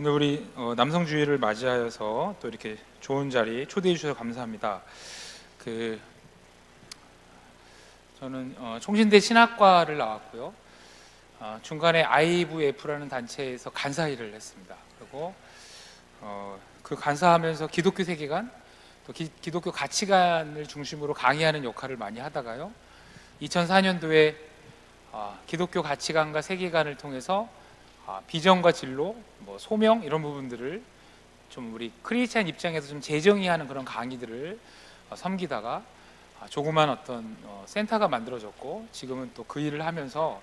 오늘 우리 남성주의를 맞이하여서 또 이렇게 좋은 자리 초대해 주셔서 감사합니다. 저는 총신대 신학과를 나왔고요. 중간에 IVF라는 단체에서 간사 일을 했습니다. 그리고 그 간사하면서 기독교 세계관, 또 기독교 가치관을 중심으로 강의하는 역할을 많이 하다가요. 2004년도에 기독교 가치관과 세계관을 통해서 비전과 진로, 소명 이런 부분들을 좀 우리 크리스찬 입장에서 좀 재정의하는 그런 강의들을 섬기다가 조그만 어떤 센터가 만들어졌고, 지금은 또 그 일을 하면서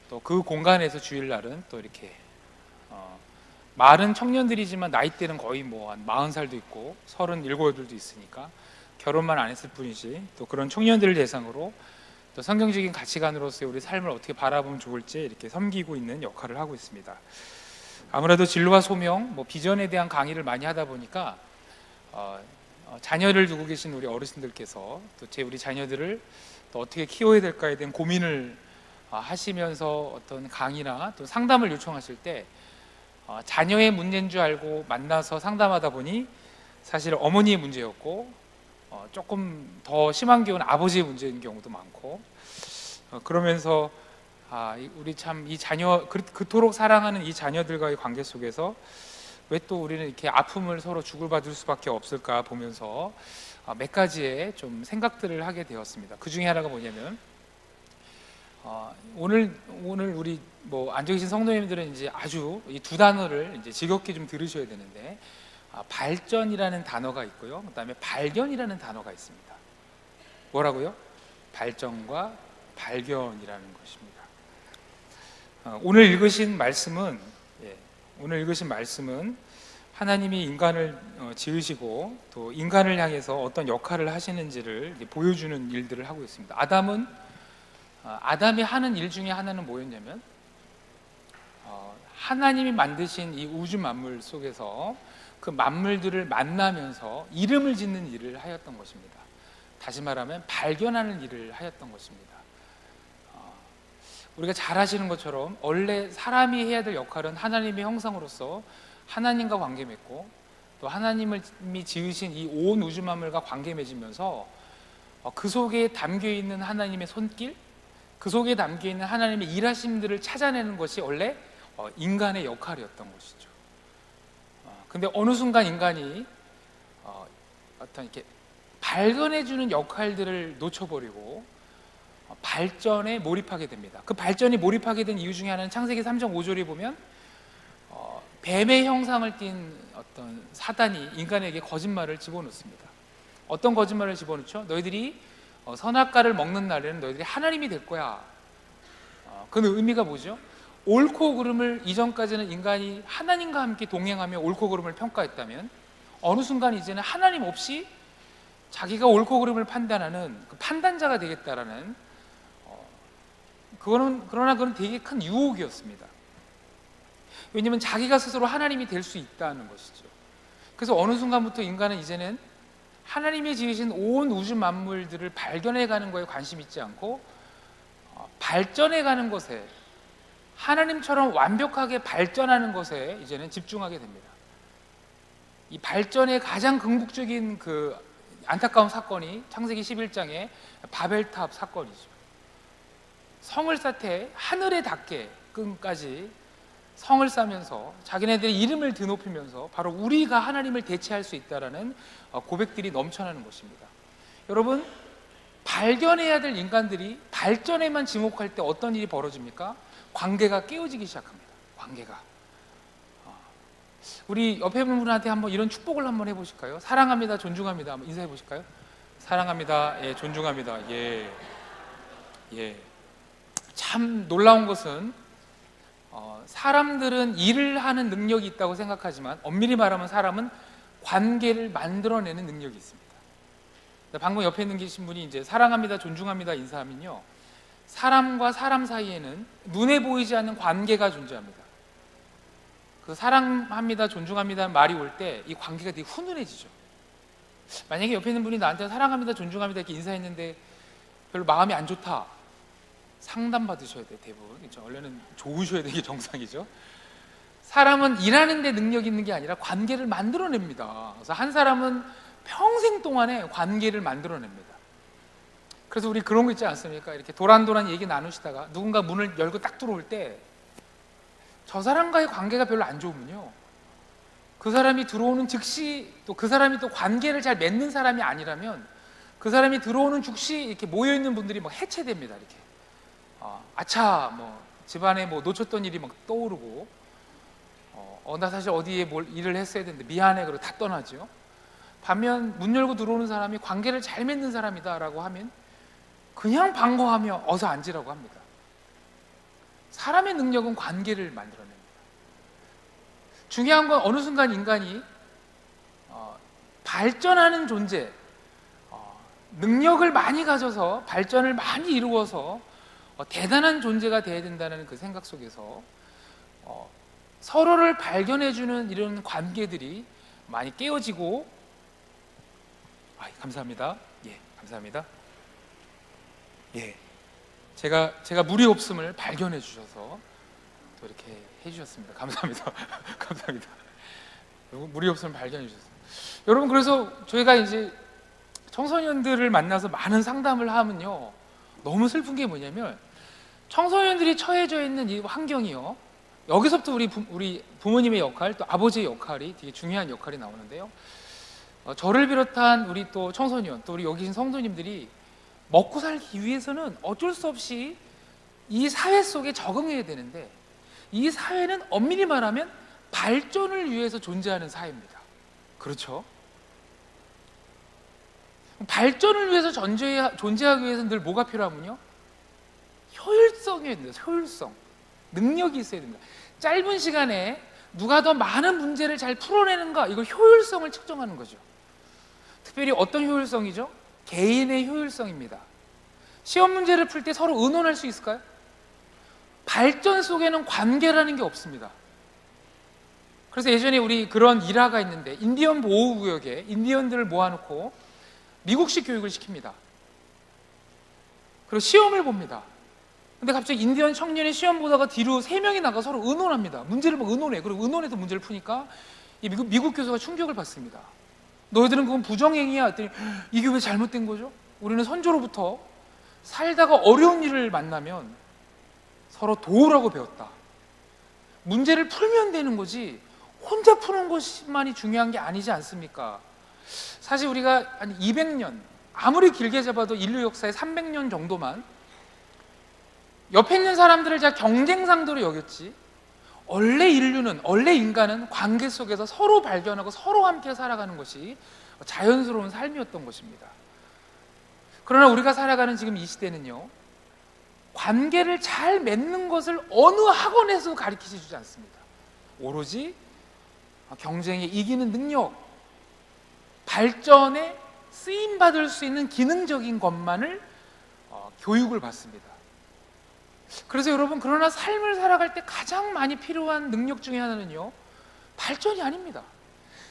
또 그 공간에서 주일날은 또 이렇게 마른 청년들이지만 나이대는 거의 한 40살도 있고 37살도 있으니까 결혼만 안 했을 뿐이지, 또 그런 청년들을 대상으로 또 성경적인 가치관으로서의 우리 삶을 어떻게 바라보면 좋을지 이렇게 섬기고 있는 역할을 하고 있습니다. 아무래도 진로와 소명, 비전에 대한 강의를 많이 하다 보니까 자녀를 두고 계신 우리 어르신들께서 또 우리 자녀들을 또 어떻게 키워야 될까에 대한 고민을 하시면서 어떤 강의나 또 상담을 요청하실 때 자녀의 문제인 줄 알고 만나서 상담하다 보니 사실 어머니의 문제였고, 조금 더 심한 경우는 아버지의 문제인 경우도 많고, 그러면서 우리 참 이 자녀, 그토록 사랑하는 이 자녀들과의 관계 속에서 왜 또 우리는 이렇게 아픔을 서로 주고받을 수밖에 없을까 보면서 몇 가지의 좀 생각들을 하게 되었습니다. 그 중에 하나가 뭐냐면, 오늘 우리 앉아 계신 성도님들은 이제 아주 이 두 단어를 이제 즐겁게 좀 들으셔야 되는데, 발전이라는 단어가 있고요, 그 다음에 발견이라는 단어가 있습니다. 뭐라고요? 발전과 발견이라는 것입니다. 오늘 읽으신 말씀은 하나님이 인간을 지으시고 또 인간을 향해서 어떤 역할을 하시는지를 보여주는 일들을 하고 있습니다. 아담이 하는 일 중에 하나는 뭐였냐면, 하나님이 만드신 이 우주 만물 속에서 그 만물들을 만나면서 이름을 짓는 일을 하였던 것입니다. 다시 말하면 발견하는 일을 하였던 것입니다. 우리가 잘 아시는 것처럼 원래 사람이 해야 될 역할은 하나님의 형상으로서 하나님과 관계 맺고, 또 하나님이 지으신 이 온 우주 만물과 관계 맺으면서 그 속에 담겨있는 하나님의 손길, 그 속에 담겨있는 하나님의 일하심들을 찾아내는 것이 원래 인간의 역할이었던 것이죠. 근데 어느 순간 인간이 어떤 이렇게 발견해주는 역할들을 놓쳐버리고 발전에 몰입하게 됩니다. 그 발전이 몰입하게 된 이유 중에 하나는 창세기 3장 5절에 보면 뱀의 형상을 띈 어떤 사단이 인간에게 거짓말을 집어넣습니다. 어떤 거짓말을 집어넣죠? 너희들이 선악과를 먹는 날에는 너희들이 하나님이 될 거야. 그 의미가 뭐죠? 옳고 그름을 이전까지는 인간이 하나님과 함께 동행하며 옳고 그름을 평가했다면, 어느 순간 이제는 하나님 없이 자기가 옳고 그름을 판단하는 그 판단자가 되겠다라는, 그러나 그건 되게 큰 유혹이었습니다. 왜냐하면 자기가 스스로 하나님이 될 수 있다는 것이죠. 그래서 어느 순간부터 인간은 이제는 하나님이 지으신 온 우주 만물들을 발견해가는 거에 관심 있지 않고 발전해가는 것에, 하나님처럼 완벽하게 발전하는 것에 이제는 집중하게 됩니다. 이 발전의 가장 궁극적인 그 안타까운 사건이 창세기 11장의 바벨탑 사건이죠. 성을 쌓되 하늘에 닿게 끈까지 성을 쌓으면서 자기네들의 이름을 드높이면서 바로 우리가 하나님을 대체할 수 있다라는 고백들이 넘쳐나는 것입니다. 여러분, 발견해야 될 인간들이 발전에만 지목할 때 어떤 일이 벌어집니까? 관계가 깨어지기 시작합니다. 관계가. 우리 옆에 있는 분한테 한번 이런 축복을 한번 해보실까요? 사랑합니다, 존중합니다. 한번 인사해 보실까요? 사랑합니다, 예, 존중합니다. 예. 참 놀라운 것은 사람들은 일을 하는 능력이 있다고 생각하지만 엄밀히 말하면 사람은 관계를 만들어내는 능력이 있습니다. 방금 옆에 있는 계신 분이 이제 사랑합니다, 존중합니다 인사하면요, 사람과 사람 사이에는 눈에 보이지 않는 관계가 존재합니다. 그 사랑합니다, 존중합니다 말이 올 때 이 관계가 되게 훈훈해지죠. 만약에 옆에 있는 분이 나한테 사랑합니다, 존중합니다 이렇게 인사했는데 별로 마음이 안 좋다, 상담 받으셔야 돼요. 대부분 원래는 좋으셔야 되는 게 정상이죠. 사람은 일하는 데 능력이 있는 게 아니라 관계를 만들어냅니다. 그래서 한 사람은 평생 동안에 관계를 만들어냅니다. 그래서 우리 그런 거 있지 않습니까? 이렇게 도란도란 얘기 나누시다가 누군가 문을 열고 딱 들어올 때 저 사람과의 관계가 별로 안 좋으면요, 그 사람이 들어오는 즉시, 또 그 사람이 또 관계를 잘 맺는 사람이 아니라면 그 사람이 들어오는 즉시 이렇게 모여있는 분들이 막 해체됩니다. 이렇게 아차, 뭐 집안에 뭐 놓쳤던 일이 막 떠오르고, 나 사실 어디에 뭘 일을 했어야 되는데 미안해, 그러고 다 떠나죠. 반면 문 열고 들어오는 사람이 관계를 잘 맺는 사람이다라고 하면 그냥 반가워하며 어서 앉으라고 합니다. 사람의 능력은 관계를 만들어냅니다. 중요한 건 어느 순간 인간이 발전하는 존재, 능력을 많이 가져서 발전을 많이 이루어서 대단한 존재가 되어야 된다는 그 생각 속에서 서로를 발견해주는 이런 관계들이 많이 깨어지고, 감사합니다. 예, 감사합니다. 예, 제가 무리 없음을 발견해 주셔서 또 이렇게 해주셨습니다. 감사합니다. 감사합니다. 무리 없음을 발견해 주셨어요. 여러분, 그래서 저희가 이제 청소년들을 만나서 많은 상담을 하면요, 너무 슬픈 게 뭐냐면 청소년들이 처해져 있는 이 환경이요, 여기서부터 우리 부모님의 역할, 또 아버지의 역할이 되게 중요한 역할이 나오는데요. 저를 비롯한 우리 또 청소년, 또 우리 여기 계신 성도님들이 먹고 살기 위해서는 어쩔 수 없이 이 사회 속에 적응해야 되는데, 이 사회는 엄밀히 말하면 발전을 위해서 존재하는 사회입니다. 그렇죠? 발전을 위해서 존재하기 위해서는 늘 뭐가 필요하면요, 효율성이어야 됩니다. 효율성, 능력이 있어야 됩니다. 짧은 시간에 누가 더 많은 문제를 잘 풀어내는가, 이걸 효율성을 측정하는 거죠. 특별히 어떤 효율성이죠? 개인의 효율성입니다. 시험 문제를 풀 때 서로 의논할 수 있을까요? 발전 속에는 관계라는 게 없습니다. 그래서 예전에 우리 그런 일화가 있는데, 인디언 보호구역에 인디언들을 모아놓고 미국식 교육을 시킵니다. 그리고 시험을 봅니다. 근데 갑자기 인디언 청년이 시험 보다가 뒤로 3명이 나가 서로 의논합니다. 문제를 막 의논해. 그리고 의논해서 문제를 푸니까 이 미국 교수가 충격을 받습니다. 너희들은 그건 부정행위야 했더니, 이게 왜 잘못된 거죠? 우리는 선조로부터 살다가 어려운 일을 만나면 서로 도우라고 배웠다. 문제를 풀면 되는 거지 혼자 푸는 것만이 중요한 게 아니지 않습니까? 사실 우리가 한 200년, 아무리 길게 잡아도 인류 역사의 300년 정도만 옆에 있는 사람들을 잘 경쟁상도로 여겼지, 원래 인간은 관계 속에서 서로 발견하고 서로 함께 살아가는 것이 자연스러운 삶이었던 것입니다. 그러나 우리가 살아가는 지금 이 시대는요, 관계를 잘 맺는 것을 어느 학원에서도 가르치지 주지 않습니다. 오로지 경쟁에 이기는 능력, 발전에 쓰임받을 수 있는 기능적인 것만을 교육을 받습니다. 그래서 여러분, 그러나 삶을 살아갈 때 가장 많이 필요한 능력 중에 하나는요, 발전이 아닙니다.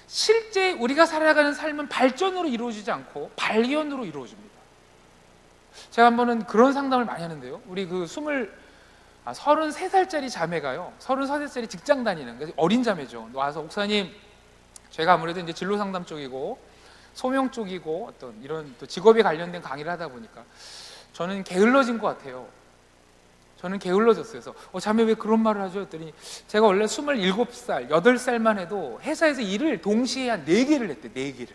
실제 우리가 살아가는 삶은 발전으로 이루어지지 않고 발견으로 이루어집니다. 제가 한 번은 그런 상담을 많이 하는데요, 우리 그 33살짜리 자매가요, 33살짜리 직장 다니는 어린 자매죠. 와서, 목사님, 제가 아무래도 이제 진로 상담 쪽이고 소명 쪽이고 어떤 이런 또 직업에 관련된 강의를 하다 보니까 저는 게을러진 것 같아요. 저는 게을러졌어요. 그래서 자매 왜 그런 말을 하죠? 했더니 제가 원래 27살, 8살만 해도 회사에서 일을 동시에 한 4개를 했대요. 4개를.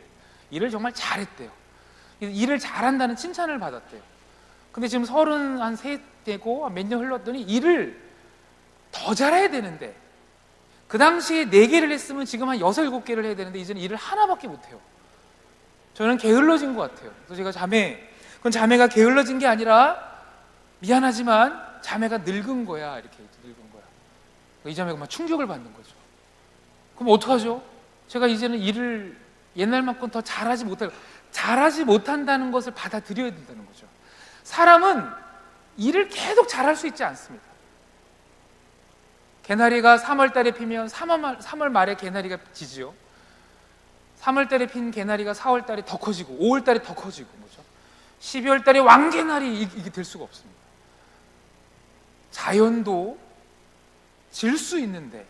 일을 정말 잘했대요. 일을 잘한다는 칭찬을 받았대요. 근데 지금 33 되고 몇 년 흘렀더니 일을 더 잘해야 되는데, 그 당시에 4개를 했으면 지금 한 6, 7개를 해야 되는데 이제는 일을 하나밖에 못해요. 저는 게을러진 것 같아요. 그래서 제가 그건 자매가 게을러진 게 아니라 미안하지만 자매가 늙은 거야, 이렇게 늙은 거야. 이 자매가 막 충격을 받는 거죠. 그럼 어떡하죠? 제가 이제는 일을 옛날만큼 더 잘하지 못한다는 것을 받아들여야 된다는 거죠. 사람은 일을 계속 잘할 수 있지 않습니다. 개나리가 3월 달에 피면 3월 말에 개나리가 지지요. 3월 달에 핀 개나리가 4월 달에 더 커지고 5월 달에 더 커지고, 뭐죠? 12월 달에 왕개나리, 이게 될 수가 없습니다. 자연도 질 수 있는데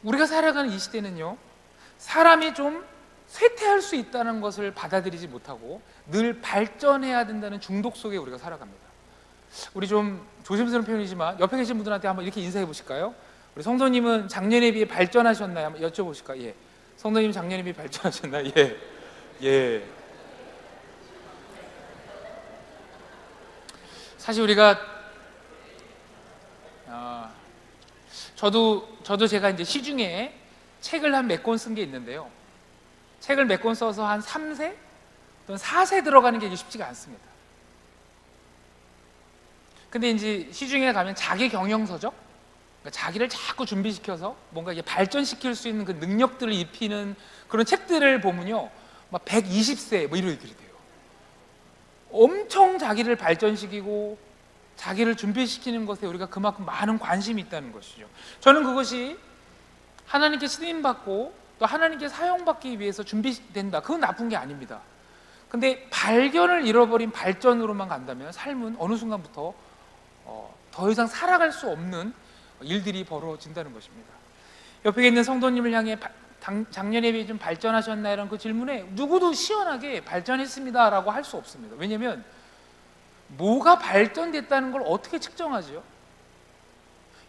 우리가 살아가는 이 시대는요, 사람이 좀 쇠퇴할 수 있다는 것을 받아들이지 못하고 늘 발전해야 된다는 중독 속에 우리가 살아갑니다. 우리 좀 조심스러운 표현이지만 옆에 계신 분들한테 한번 이렇게 인사해 보실까요? 우리 성도님은 작년에 비해 발전하셨나요? 한번 여쭤보실까요? 예. 성도님 작년에 비해 발전하셨나요? 예. 예. 사실 우리가 저도 제가 이제 시중에 책을 한 몇 권 쓴 게 있는데요. 책을 몇 권 써서 한 3세 또는 4세 들어가는 게 쉽지가 않습니다. 근데 이제 시중에 가면 자기 경영서적, 그러니까 자기를 자꾸 준비시켜서 뭔가 이게 발전시킬 수 있는 그 능력들을 입히는 그런 책들을 보면요, 막 120세 뭐 이렇게 돼요. 엄청 자기를 발전시키고 자기를 준비시키는 것에 우리가 그만큼 많은 관심이 있다는 것이죠. 저는 그것이 하나님께 쓰임받고 또 하나님께 사용받기 위해서 준비된다, 그건 나쁜 게 아닙니다. 근데 발견을 잃어버린 발전으로만 간다면 삶은 어느 순간부터 더 이상 살아갈 수 없는 일들이 벌어진다는 것입니다. 옆에 있는 성도님을 향해 작년에 비해 좀 발전하셨나요? 이런 그 질문에 누구도 시원하게 발전했습니다 라고 할 수 없습니다. 왜냐하면 뭐가 발전됐다는 걸 어떻게 측정하죠?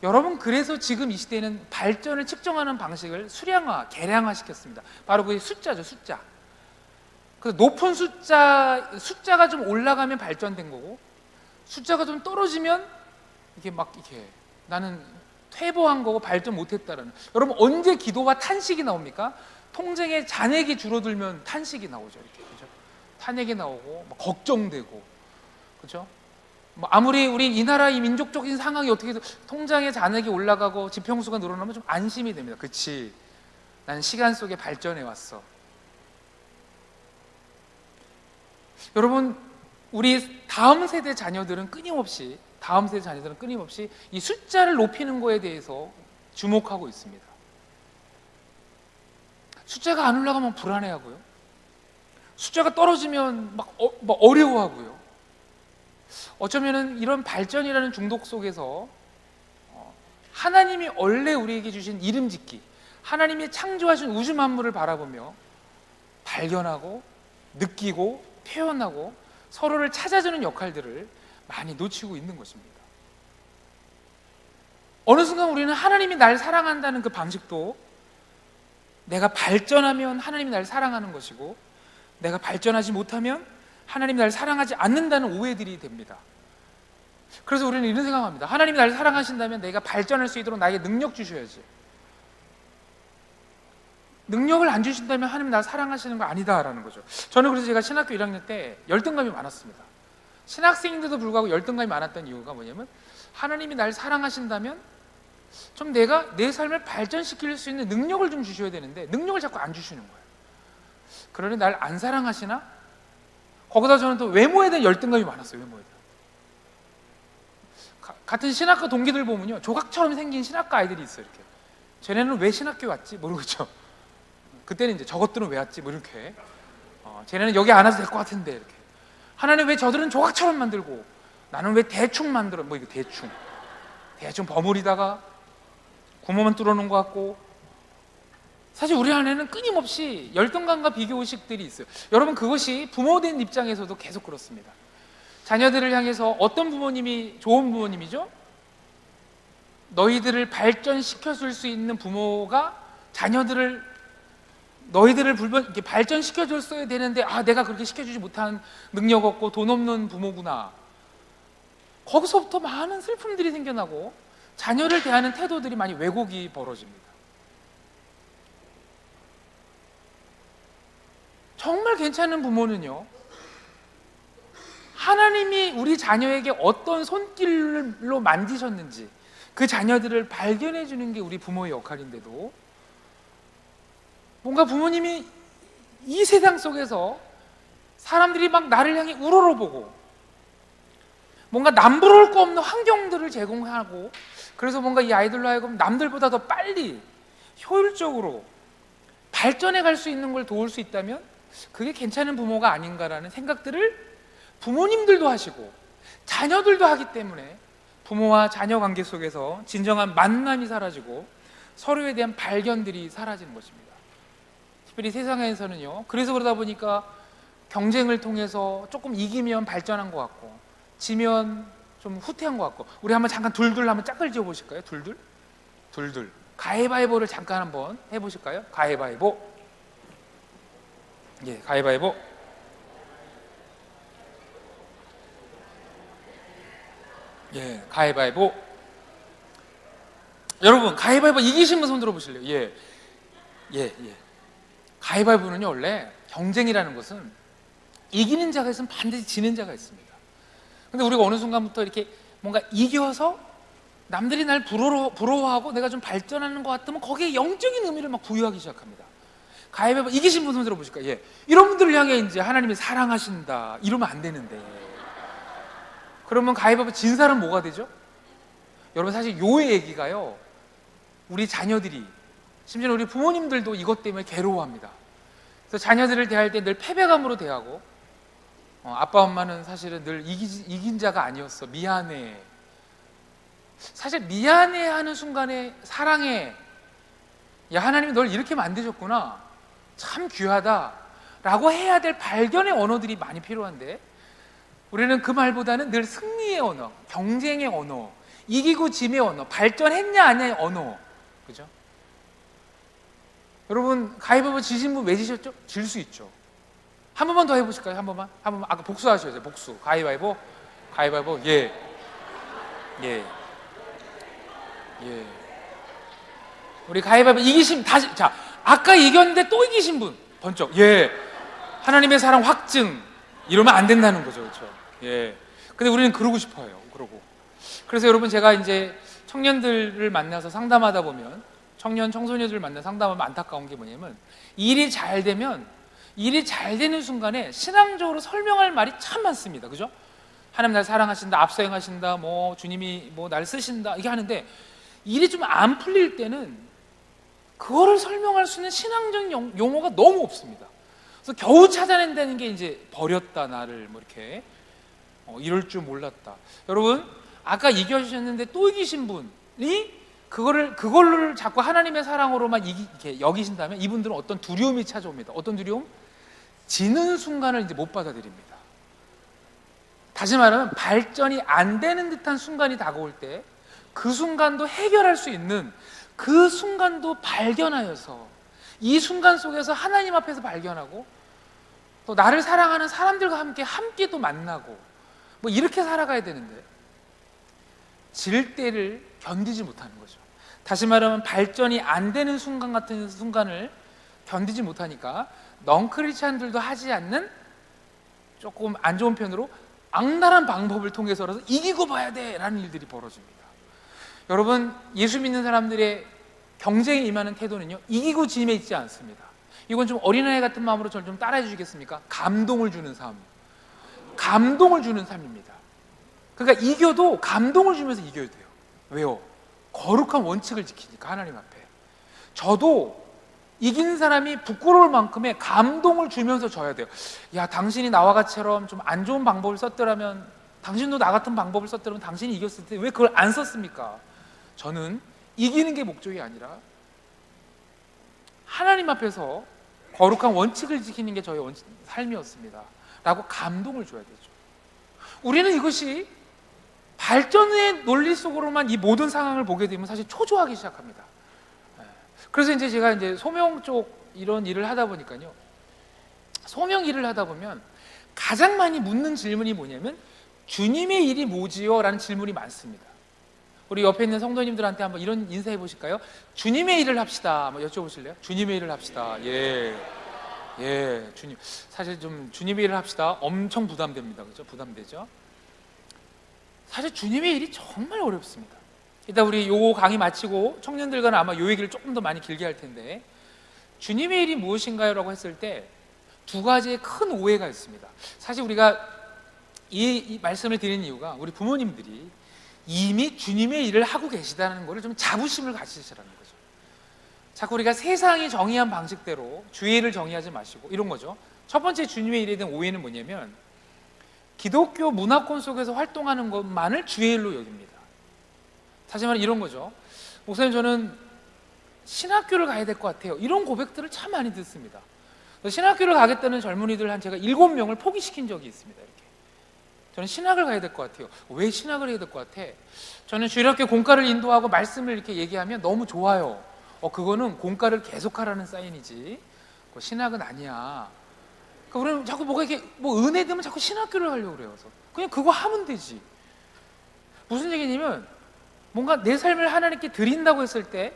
여러분, 그래서 지금 이 시대는 발전을 측정하는 방식을 수량화, 계량화 시켰습니다. 바로 그게 숫자죠, 숫자. 그래서 높은 숫자가 좀 올라가면 발전된 거고, 숫자가 좀 떨어지면 이게 막 이렇게 나는 퇴보한 거고 발전 못했다라는. 여러분, 언제 기도와 탄식이 나옵니까? 통장에 잔액이 줄어들면 탄식이 나오죠, 이렇게. 그죠? 탄핵이 나오고 막 걱정되고, 그죠? 뭐 아무리 우리 이 나라 이 민족적인 상황이 어떻게 통장에 잔액이 올라가고 지평수가 늘어나면 좀 안심이 됩니다. 그치, 난 시간 속에 발전해 왔어. 여러분, 우리 다음 세대 자녀들은 끊임없이 이 숫자를 높이는 거에 대해서 주목하고 있습니다. 숫자가 안 올라가면 불안해하고요, 숫자가 떨어지면 막 어려워하고요. 어쩌면은 이런 발전이라는 중독 속에서 하나님이 원래 우리에게 주신 이름 짓기, 하나님이 창조하신 우주 만물을 바라보며 발견하고 느끼고 표현하고 서로를 찾아주는 역할들을 많이 놓치고 있는 것입니다. 어느 순간 우리는 하나님이 날 사랑한다는 그 방식도 내가 발전하면 하나님이 날 사랑하는 것이고, 내가 발전하지 못하면 하나님이 날 사랑하지 않는다는 오해들이 됩니다. 그래서 우리는 이런 생각합니다. 하나님이 날 사랑하신다면 내가 발전할 수 있도록 나에게 능력 주셔야지. 능력을 안 주신다면 하나님이 날 사랑하시는 거 아니다라는 거죠. 저는 그래서 제가 신학교 1학년 때 열등감이 많았습니다. 신학생인데도 불구하고 열등감이 많았던 이유가 뭐냐면, 하나님이 날 사랑하신다면 좀 내가 내 삶을 발전시킬 수 있는 능력을 좀 주셔야 되는데 능력을 자꾸 안 주시는 거예요. 그러니 날 안 사랑하시나? 거기다 저는 또 외모에 대한 열등감이 많았어요. 외모에 대한. 같은 신학과 동기들 보면요, 조각처럼 생긴 신학과 아이들이 있어요. 이렇게. 쟤네는 왜 신학교 왔지? 모르겠죠. 그때는 이제 저것들은 왜 왔지? 뭐 이렇게. 쟤네는 여기 안 와도 될 것 같은데 이렇게. 하나님 왜 저들은 조각처럼 만들고 나는 왜 대충 만들어? 뭐 이거 대충 버무리다가 구멍만 뚫어놓은 것 같고. 사실 우리 안에는 끊임없이 열등감과 비교의식들이 있어요. 여러분, 그것이 부모된 입장에서도 계속 그렇습니다. 자녀들을 향해서 어떤 부모님이 좋은 부모님이죠? 너희들을 발전시켜줄 수 있는 부모가 너희들을 이렇게 발전시켜줬어야 되는데, 내가 그렇게 시켜주지 못한 능력 없고 돈 없는 부모구나. 거기서부터 많은 슬픔들이 생겨나고 자녀를 대하는 태도들이 많이 왜곡이 벌어집니다. 정말 괜찮은 부모는요, 하나님이 우리 자녀에게 어떤 손길로 만지셨는지 그 자녀들을 발견해 주는 게 우리 부모의 역할인데도, 뭔가 부모님이 이 세상 속에서 사람들이 막 나를 향해 우러러보고 뭔가 남부러울 거 없는 환경들을 제공하고, 그래서 뭔가 이 아이들로 하여금 남들보다 더 빨리 효율적으로 발전해 갈 수 있는 걸 도울 수 있다면 그게 괜찮은 부모가 아닌가라는 생각들을 부모님들도 하시고 자녀들도 하기 때문에 부모와 자녀 관계 속에서 진정한 만남이 사라지고 서로에 대한 발견들이 사라지는 것입니다. 특별히 세상에서는요, 그래서 그러다 보니까 경쟁을 통해서 조금 이기면 발전한 것 같고 지면 좀 후퇴한 것 같고. 우리 한번 잠깐 둘둘 한번 짝을 지어 보실까요? 둘둘 가위바위보를 잠깐 한번 해보실까요? 가위바위보. 예, 가위바위보. 예, 가위바위보. 여러분, 가위바위보 이기신 분 손 들어보실래요? 예. 가위바위보는요, 원래 경쟁이라는 것은 이기는 자가 있으면 반드시 지는 자가 있습니다. 근데 우리가 어느 순간부터 이렇게 뭔가 이겨서 남들이 날 부러워하고 내가 좀 발전하는 것 같으면 거기에 영적인 의미를 막 부여하기 시작합니다. 가위바위보 이기신 분 손 들어보실까요? 예. 이런 분들을 향해 이제 하나님이 사랑하신다 이러면 안 되는데, 그러면 가위바위보 진 사람 뭐가 되죠? 여러분, 사실 요의 얘기가요, 우리 자녀들이, 심지어 우리 부모님들도 이것 때문에 괴로워합니다. 그래서 자녀들을 대할 때 늘 패배감으로 대하고, 아빠 엄마는 사실은 늘 이긴 자가 아니었어, 미안해. 사실 미안해 하는 순간에 사랑해, 야 하나님이 널 이렇게 만드셨구나, 참 귀하다 라고 해야 될 발견의 언어들이 많이 필요한데, 우리는 그 말보다는 늘 승리의 언어, 경쟁의 언어, 이기고 짐의 언어, 발전했냐 안 했냐의 언어, 그죠? 여러분, 가위바위보 지신 분 왜 지셨죠? 질 수 있죠. 한 번만 더 해보실까요? 한 번만. 아까 복수하셔야죠. 복수. 가위바위보. 예. 우리 가위바위보 이기신, 다시, 자, 아까 이겼는데 또 이기신 분 번쩍. 예. 하나님의 사랑 확증. 이러면 안 된다는 거죠, 그렇죠? 예. 근데 우리는 그러고 싶어요. 그래서 여러분, 제가 이제 청년들을 만나서 상담하다 보면, 청소년들을 만나 상담하면 안타까운 게 뭐냐면, 일이 잘 되는 순간에 신앙적으로 설명할 말이 참 많습니다. 그죠? 하나님 날 사랑하신다, 앞서 행하신다, 뭐 주님이 뭐 날 쓰신다, 이게 하는데, 일이 좀 안 풀릴 때는 그거를 설명할 수 있는 신앙적인 용어가 너무 없습니다. 그래서 겨우 찾아낸다는 게 이제 버렸다 나를, 뭐 이렇게 이럴 줄 몰랐다. 여러분, 아까 이겨주셨는데 또 이기신 분이 그걸로 자꾸 하나님의 사랑으로만 이렇게 여기신다면, 이분들은 어떤 두려움이 찾아옵니다. 어떤 두려움? 지는 순간을 이제 못 받아들입니다. 다시 말하면 발전이 안 되는 듯한 순간이 다가올 때, 그 순간도 해결할 수 있는, 그 순간도 발견하여서 이 순간 속에서 하나님 앞에서 발견하고, 또 나를 사랑하는 사람들과 함께 또 만나고, 뭐 이렇게 살아가야 되는데 질 때를 견디지 못하는 거죠. 다시 말하면 발전이 안 되는 순간 같은 순간을 견디지 못하니까 넌크리스찬들도 하지 않는, 조금 안 좋은 편으로 악랄한 방법을 통해서라도 이기고 봐야 돼 라는 일들이 벌어집니다. 여러분, 예수 믿는 사람들의 경쟁에 임하는 태도는요, 이기고 짐에 있지 않습니다. 이건 좀 어린아이 같은 마음으로 저를 좀 따라해 주시겠습니까? 감동을 주는 삶입니다. 그러니까 이겨도 감동을 주면서 이겨야 돼요. 왜요? 거룩한 원칙을 지키니까, 하나님 앞에. 저도 이긴 사람이 부끄러울 만큼의 감동을 주면서 져야 돼요. 야, 당신이 나와 같이처럼 좀 안 좋은 방법을 썼더라면, 당신도 나 같은 방법을 썼더라면 당신이 이겼을 때 왜 그걸 안 썼습니까? 저는 이기는 게 목적이 아니라 하나님 앞에서 거룩한 원칙을 지키는 게 저의 삶이었습니다 라고 감동을 줘야 되죠. 우리는 이것이 발전의 논리 속으로만 이 모든 상황을 보게 되면 사실 초조하기 시작합니다. 그래서 이제 제가 이제 소명 쪽 이런 일을 하다 보니까요, 소명 일을 하다 보면 가장 많이 묻는 질문이 뭐냐면, 주님의 일이 뭐지요? 라는 질문이 많습니다. 우리 옆에 있는 성도님들한테 한번 이런 인사해 보실까요? 주님의 일을 합시다. 한번 여쭤보실래요? 주님의 일을 합시다. 주님. 사실 좀 주님의 일을 합시다. 엄청 부담됩니다. 그죠? 부담되죠? 사실 주님의 일이 정말 어렵습니다. 일단 우리 요 강의 마치고 청년들과는 아마 요 얘기를 조금 더 많이 길게 할 텐데, 주님의 일이 무엇인가요? 라고 했을 때 두 가지의 큰 오해가 있습니다. 사실 우리가 이 말씀을 드리는 이유가, 우리 부모님들이 이미 주님의 일을 하고 계시다는 것을 좀 자부심을 가지시라는 거죠. 자꾸 우리가 세상이 정의한 방식대로 주의 일을 정의하지 마시고, 이런 거죠. 첫 번째 주님의 일에 대한 오해는 뭐냐면, 기독교 문화권 속에서 활동하는 것만을 주의 일로 여깁니다. 사실 말은 이런 거죠. 목사님, 저는 신학교를 가야 될 것 같아요. 이런 고백들을 참 많이 듣습니다. 신학교를 가겠다는 젊은이들 한 제가 7명을 포기시킨 적이 있습니다. 이렇게 저는 신학을 가야 될 것 같아요. 왜 신학을 해야 될 것 같아? 저는 주일학교 공과를 인도하고 말씀을 이렇게 얘기하면 너무 좋아요. 그거는 공과를 계속하라는 사인이지 신학은 아니야. 그러니까 우리는 자꾸 뭐가 이렇게 뭐 은혜 되면 자꾸 신학교를 가려고 그래요. 그래서 그냥 그거 하면 되지. 무슨 얘기냐면 뭔가 내 삶을 하나님께 드린다고 했을 때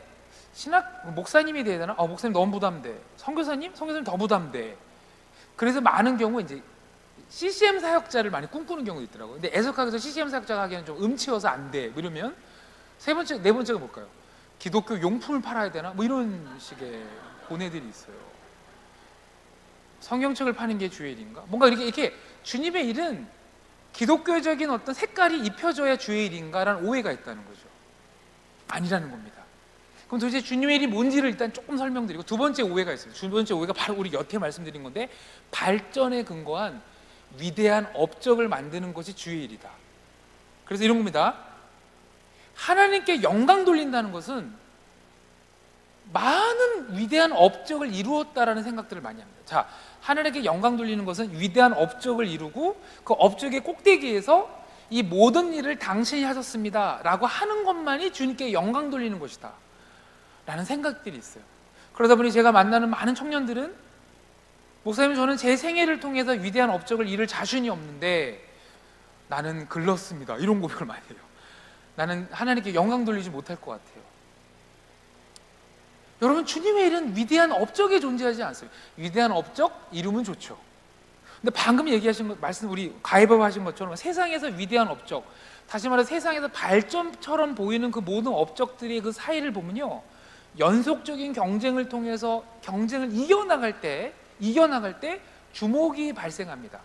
신학 목사님이 돼야 되나? 목사님 너무 부담돼. 선교사님 더 부담돼. 그래서 많은 경우 이제 CCM 사역자를 많이 꿈꾸는 경우가 있더라고요. 근데 애석하게서 CCM 사역자가 하기에는 좀 음치여서 안 돼. 뭐 이러면 네 번째가 뭘까요? 기독교 용품을 팔아야 되나? 뭐 이런 식의 고뇌들이 있어요. 성경책을 파는 게 주의 일인가? 뭔가 이렇게 주님의 일은 기독교적인 어떤 색깔이 입혀져야 주의 일인가라는 오해가 있다는 거죠. 아니라는 겁니다. 그럼 도대체 주님의 일이 뭔지를 일단 조금 설명드리고, 두 번째 오해가 있어요. 두 번째 오해가 바로 우리 여태 말씀드린 건데, 발전에 근거한 위대한 업적을 만드는 것이 주의 일이다. 그래서 이런 겁니다. 하나님께 영광 돌린다는 것은 많은 위대한 업적을 이루었다라는 생각들을 많이 합니다. 자, 하나님께 영광 돌리는 것은 위대한 업적을 이루고 그 업적의 꼭대기에서 이 모든 일을 당신이 하셨습니다 라고 하는 것만이 주님께 영광 돌리는 것이다 라는 생각들이 있어요. 그러다 보니 제가 만나는 많은 청년들은, 목사님 저는 제 생애를 통해서 위대한 업적을 이룰 자신이 없는데 나는 글렀습니다, 이런 고백을 많이 해요. 나는 하나님께 영광 돌리지 못할 것 같아요. 여러분, 주님의 일은 위대한 업적에 존재하지 않습니다. 위대한 업적 이루면 좋죠. 근데 방금 얘기하신 것, 말씀 우리 가위바위보 하신 것처럼 세상에서 위대한 업적, 다시 말해 세상에서 발전처럼 보이는 그 모든 업적들의 그 사이를 보면요, 연속적인 경쟁을 통해서 경쟁을 이겨나갈 때 주목이 발생합니다.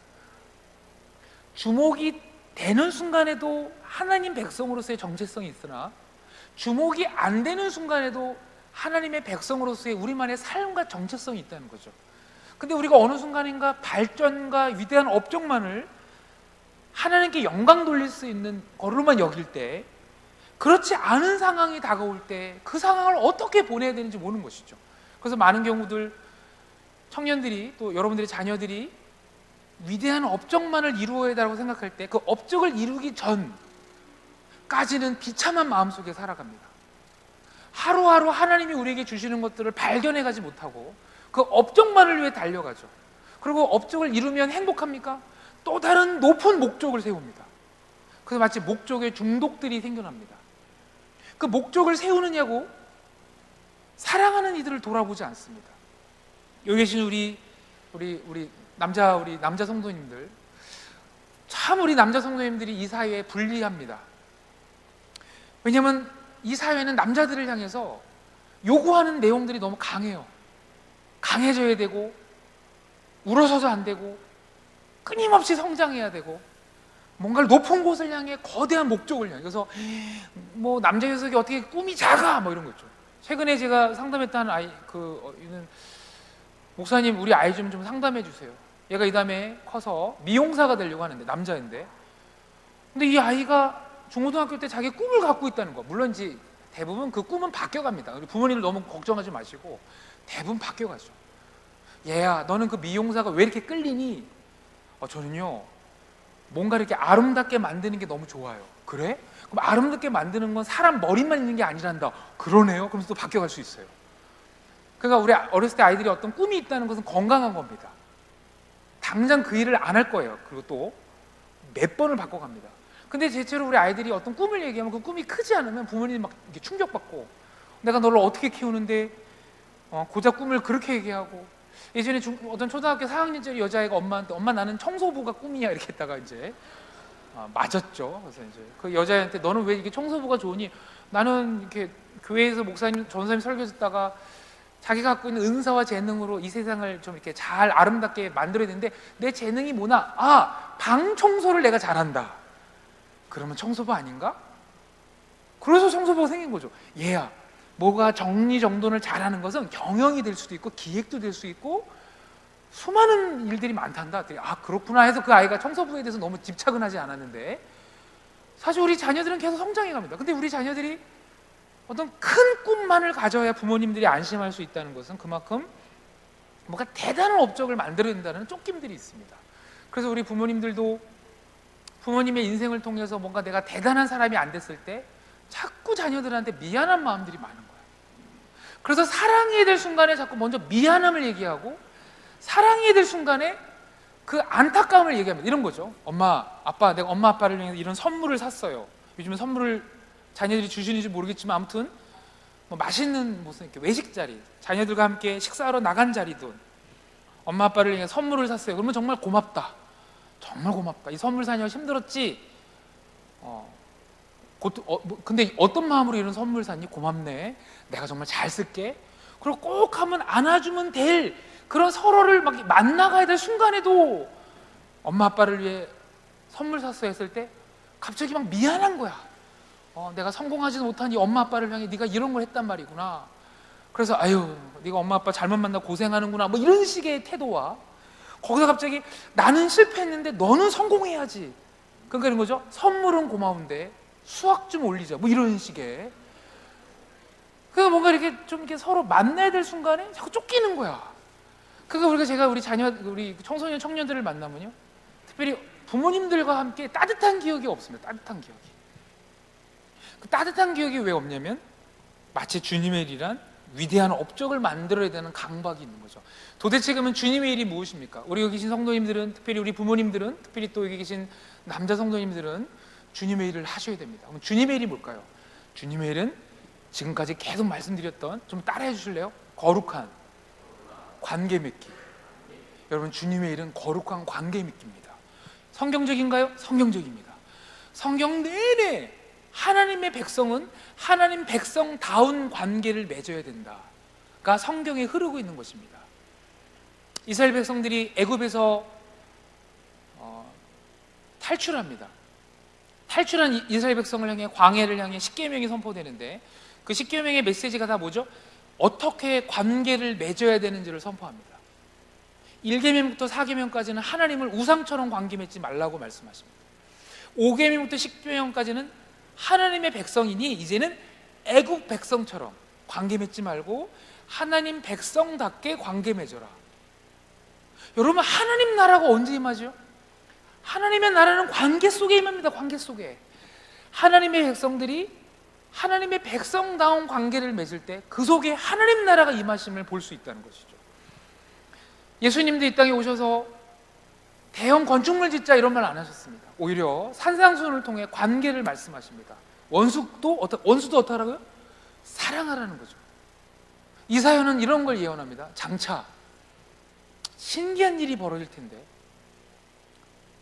주목이 되는 순간에도 하나님 백성으로서의 정체성이 있으나, 주목이 안 되는 순간에도 하나님의 백성으로서의 우리만의 삶과 정체성이 있다는 거죠. 근데 우리가 어느 순간인가 발전과 위대한 업적만을 하나님께 영광 돌릴 수 있는 거로만 여길 때, 그렇지 않은 상황이 다가올 때 그 상황을 어떻게 보내야 되는지 모르는 것이죠. 그래서 많은 경우들 청년들이, 또 여러분들의 자녀들이 위대한 업적만을 이루어야 한다고 생각할 때 그 업적을 이루기 전까지는 비참한 마음속에 살아갑니다. 하루하루 하나님이 우리에게 주시는 것들을 발견해 가지 못하고 그 업적만을 위해 달려가죠. 그리고 업적을 이루면 행복합니까? 또 다른 높은 목적을 세웁니다. 그래서 마치 목적의 중독들이 생겨납니다. 그 목적을 세우느냐고 사랑하는 이들을 돌아보지 않습니다. 여기 계신 우리 남자 성도님들, 참 우리 남자 성도님들이 이 사회에 불리합니다. 왜냐하면 이 사회는 남자들을 향해서 요구하는 내용들이 너무 강해요. 강해져야 되고, 울어서도 안 되고, 끊임없이 성장해야 되고, 뭔가를 높은 곳을 향해 거대한 목적을 향해. 그래서 뭐 남자 녀석이 어떻게 꿈이 작아 뭐 이런 거 있죠. 최근에 제가 상담했다는 아이, 목사님 우리 아이 좀 상담해 주세요. 얘가 이 다음에 커서 미용사가 되려고 하는데, 남자인데, 근데 이 아이가 중고등학교 때 자기 꿈을 갖고 있다는 거. 물론 이제 대부분 그 꿈은 바뀌어갑니다. 우리 부모님을 너무 걱정하지 마시고 대부분 바뀌어가죠. 얘야, 너는 그 미용사가 왜 이렇게 끌리니? 저는요, 뭔가 이렇게 아름답게 만드는 게 너무 좋아요. 그래? 그럼 아름답게 만드는 건 사람 머리만 있는 게 아니란다. 그러네요. 그러면서 또 바뀌어갈 수 있어요. 그러니까 우리 어렸을 때 아이들이 어떤 꿈이 있다는 것은 건강한 겁니다. 당장 그 일을 안 할 거예요. 그리고 또 몇 번을 바꿔갑니다. 근데 대체로 우리 아이들이 어떤 꿈을 얘기하면 그 꿈이 크지 않으면 부모님이 막 이렇게 충격받고, 내가 너를 어떻게 키우는데 고작 꿈을 그렇게 얘기하고, 예전에 어떤 초등학교 4학년짜리 여자아이가 엄마한테, 엄마 나는 청소부가 꿈이야 이렇게 했다가 이제 맞았죠. 그래서 이제 그 여자애한테 너는 왜 이게 청소부가 좋으니? 나는 이렇게 교회에서 목사님, 전사님 설교 듣다가 자기가 갖고 있는 은사와 재능으로 이 세상을 좀 이렇게 잘 아름답게 만들어야 되는데, 내 재능이 뭐나? 방 청소를 내가 잘한다. 그러면 청소부 아닌가? 그래서 청소부가 생긴 거죠. 얘야, 뭐가 정리정돈을 잘하는 것은 경영이 될 수도 있고 기획도 될 수 있고 수많은 일들이 많단다. 그렇구나 해서 그 아이가 청소부에 대해서 너무 집착은 하지 않았는데, 사실 우리 자녀들은 계속 성장해 갑니다. 근데 우리 자녀들이 어떤 큰 꿈만을 가져야 부모님들이 안심할 수 있다는 것은 그만큼 뭔가 대단한 업적을 만들어야 된다는 쫓김들이 있습니다. 그래서 우리 부모님들도 부모님의 인생을 통해서 뭔가 내가 대단한 사람이 안 됐을 때 자꾸 자녀들한테 미안한 마음들이 많은 거예요. 그래서 사랑해야 될 순간에 자꾸 먼저 미안함을 얘기하고, 사랑해야 될 순간에 그 안타까움을 얘기합니다. 이런 거죠. 엄마, 아빠, 내가 엄마 아빠를 위해서 이런 선물을 샀어요. 요즘은 선물을 자녀들이 주시는지 모르겠지만 아무튼 뭐 맛있는 무슨 이렇게 외식 자리, 자녀들과 함께 식사하러 나간 자리든 엄마 아빠를 위해 선물을 샀어요. 그러면 정말 고맙다, 정말 고맙다, 이 선물 사느라 힘들었지. 근데 어떤 마음으로 이런 선물 샀니? 고맙네, 내가 정말 잘 쓸게. 그리고 꼭 하면 안아주면 될 그런 서로를 막 만나가야 될 순간에도 엄마 아빠를 위해 선물 샀어 했을 때 갑자기 막 미안한 거야. 내가 성공하지 못한 이 엄마 아빠를 향해 네가 이런 걸 했단 말이구나. 그래서 아유, 네가 엄마 아빠 잘못 만나 고생하는구나, 뭐 이런 식의 태도와, 거기서 갑자기 나는 실패했는데 너는 성공해야지. 그러니까 이런 거죠. 선물은 고마운데 수학 좀 올리자, 뭐 이런 식의. 그러니까 뭔가 이렇게 좀 이렇게 서로 만나야 될 순간에 자꾸 쫓기는 거야. 그러니까 제가 우리 청소년 청년들을 만나면요, 특별히 부모님들과 함께 따뜻한 기억이 없습니다. 따뜻한 기억이. 그 따뜻한 기억이 왜 없냐면 마치 주님의 일이란 위대한 업적을 만들어야 되는 강박이 있는 거죠. 도대체 그러면 주님의 일이 무엇입니까? 우리 여기 계신 성도님들은, 특별히 우리 부모님들은, 특별히 또 여기 계신 남자 성도님들은 주님의 일을 하셔야 됩니다. 그럼 주님의 일이 뭘까요? 주님의 일은 지금까지 계속 말씀드렸던, 좀 따라해 주실래요? 거룩한 관계 맺기. 여러분, 주님의 일은 거룩한 관계 맺기입니다. 성경적인가요? 성경적입니다. 성경 내내 하나님의 백성은 하나님 백성다운 관계를 맺어야 된다가 성경에 흐르고 있는 것입니다. 이스라엘 백성들이 애굽에서 탈출합니다. 탈출한 이스라엘 백성을 향해, 광야를 향해 십계명이 선포되는데, 그 십계명의 메시지가 다 뭐죠? 어떻게 관계를 맺어야 되는지를 선포합니다. 1계명부터 4계명까지는 하나님을 우상처럼 관계 맺지 말라고 말씀하십니다. 5계명부터 10계명까지는 하나님의 백성이니 이제는 애국 백성처럼 관계 맺지 말고 하나님 백성답게 관계 맺어라. 여러분, 하나님 나라가 언제 임하죠? 하나님의 나라는 관계 속에 임합니다. 관계 속에. 하나님의 백성들이 하나님의 백성다운 관계를 맺을 때 그 속에 하나님 나라가 임하심을 볼 수 있다는 것이죠. 예수님도 이 땅에 오셔서 대형 건축물 짓자 이런 말 안 하셨습니다. 오히려 산상수훈을 통해 관계를 말씀하십니다. 원수도 어떻게 하라고요? 사랑하라는 거죠. 이사야는 이런 걸 예언합니다. 장차 신기한 일이 벌어질 텐데,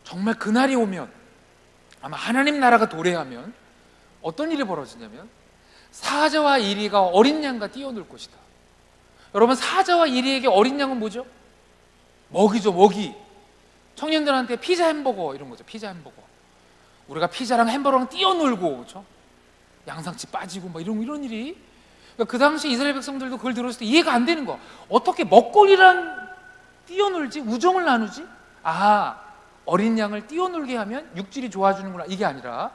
정말 그날이 오면, 아마 하나님 나라가 도래하면 어떤 일이 벌어지냐면 사자와 이리가 어린 양과 뛰어놀 것이다. 여러분, 사자와 이리에게 어린 양은 뭐죠? 먹이죠, 먹이. 청년들한테 피자 햄버거 이런 거죠. 피자 햄버거. 우리가 피자랑 햄버거랑 뛰어놀고, 그렇죠? 양상치 빠지고 뭐 이런 일이. 그러니까 그 당시 이스라엘 백성들도 그걸 들었을 때 이해가 안 되는 거야. 어떻게 먹거리랑 뛰어놀지? 우정을 나누지? 아, 어린 양을 뛰어놀게 하면 육질이 좋아지는구나, 이게 아니라,